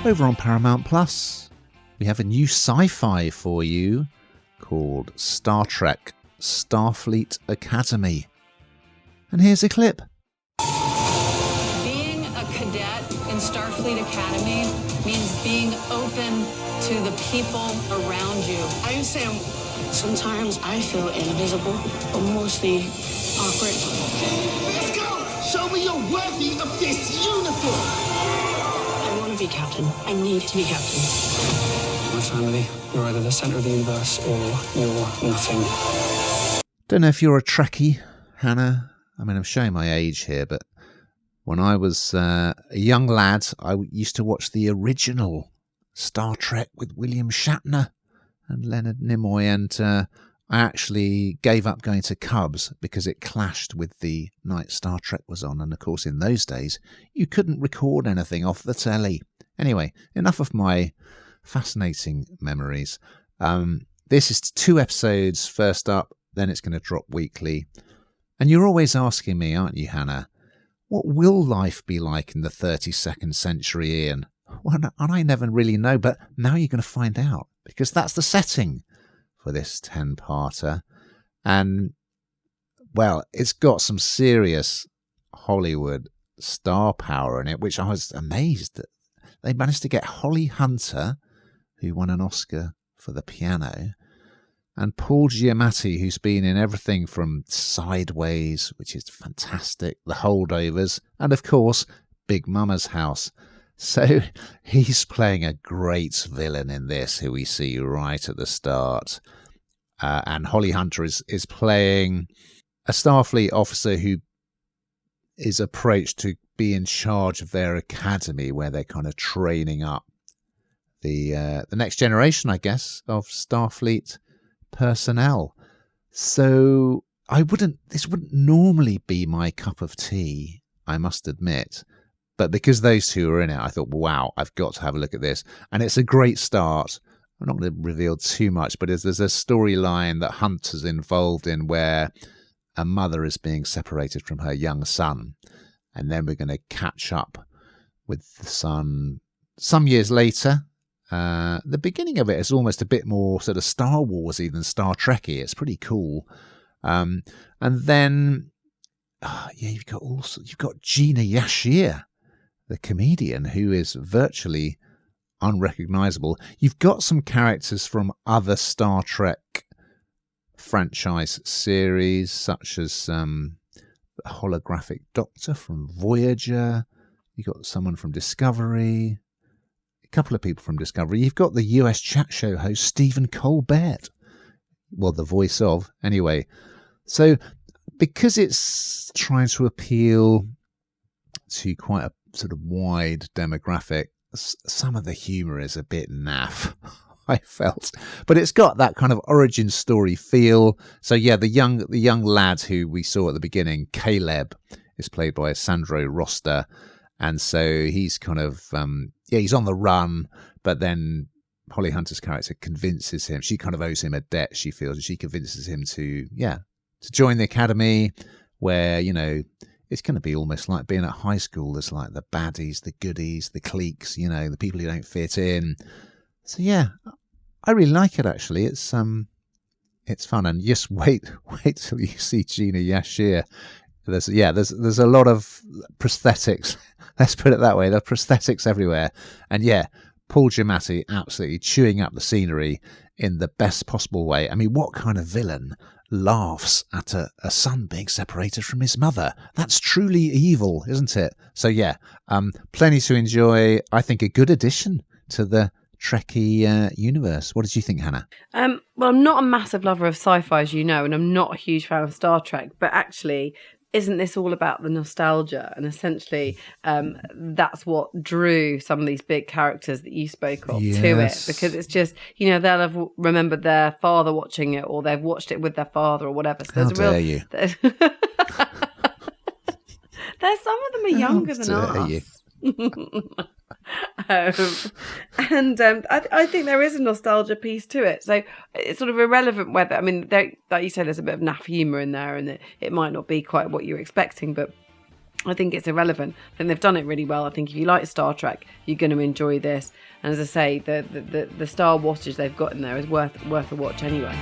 Over on Paramount Plus, we have a new sci-fi for you called Star Trek Starfleet Academy. And here's a clip. Being a cadet in Starfleet Academy means being open to the people around you. I understand sometimes I feel invisible, but mostly awkward. Let's go! Show me you're worthy of this uniform! I want to be captain. I need to be captain. My family, you're either the centre of the universe or you're nothing. Don't know if you're a Trekkie, Hannah. I mean, I'm showing my age here, but when I was a young lad, I used to watch the original Star Trek with William Shatner and Leonard Nimoy, and I actually gave up going to Cubs because it clashed with the night Star Trek was on. And of course, in those days, you couldn't record anything off the telly. Anyway, enough of my fascinating memories. This is 2 episodes first up, then it's going to drop weekly. And you're always asking me, aren't you, Hannah, what will life be like in the 32nd century, Ian? Well, and I never really know, but now you're going to find out, because that's the setting for this 10-parter. And, well, it's got some serious Hollywood star power in it, which I was amazed that they managed to get Holly Hunter, who won an Oscar for The Piano, and Paul Giamatti, who's been in everything from Sideways, which is fantastic, The Holdovers, and, of course, Big Mama's House. So he's playing a great villain in this, who we see right at the start. And Holly Hunter is playing a Starfleet officer who is approached to be in charge of their academy, where they're kind of training up the next generation, I guess, of Starfleet personnel. So this wouldn't normally be my cup of tea, I must admit. But because those two are in it, I thought, wow, I've got to have a look at this. And it's a great start. I'm not going to reveal too much, but there's a storyline that Hunter's involved in where a mother is being separated from her young son. And then we're going to catch up with the son some years later. The beginning of it is almost a bit more sort of Star Warsy than Star Trekky. It's pretty cool. And then, you've got Gina Yashir, the comedian, who is virtually unrecognizable. You've got some characters from other Star Trek franchise series, such as the holographic Doctor from Voyager. You've got someone from Discovery, a couple of people from Discovery. You've got the US chat show host Stephen Colbert, well, the voice of, anyway. So because it's trying to appeal to quite a sort of wide demographic, some of the humour is a bit naff, I felt, but it's got that kind of origin story feel. So yeah, the young lad who we saw at the beginning, Caleb, is played by Sandro Rosta, and so he's kind of he's on the run, but then Holly Hunter's character convinces him, she kind of owes him a debt, she feels, and she convinces him to join the academy, where, you know, it's going to be almost like being at high school. There's like the baddies, the goodies, the cliques, you know, the people who don't fit in. So yeah, I really like it, actually. It's fun. And just wait till you see Gina Yashir. There's a lot of prosthetics. Let's put it that way. There are prosthetics everywhere. And yeah, Paul Giamatti absolutely chewing up the scenery in the best possible way. I mean, what kind of villain laughs at a son being separated from his mother? That's truly evil, isn't it? So yeah, plenty to enjoy. I think a good addition to the Trekkie universe. What did you think, Hannah? Well, I'm not a massive lover of sci-fi, as you know, and I'm not a huge fan of Star Trek, but actually, isn't this all about the nostalgia? And essentially, that's what drew some of these big characters that you spoke of to it, because it's just, you know, they'll have remembered their father watching it, or they've watched it with their father, or whatever. So How dare you? There's some of them are younger than us. I think there is a nostalgia piece to it, so it's sort of irrelevant whether, I mean, like you say, there's a bit of naff humour in there, and it might not be quite what you're expecting, but I think it's irrelevant. I think they've done it really well. I think if you like Star Trek, you're going to enjoy this. And as I say, the Star wattage they've got in there is worth a watch anyway.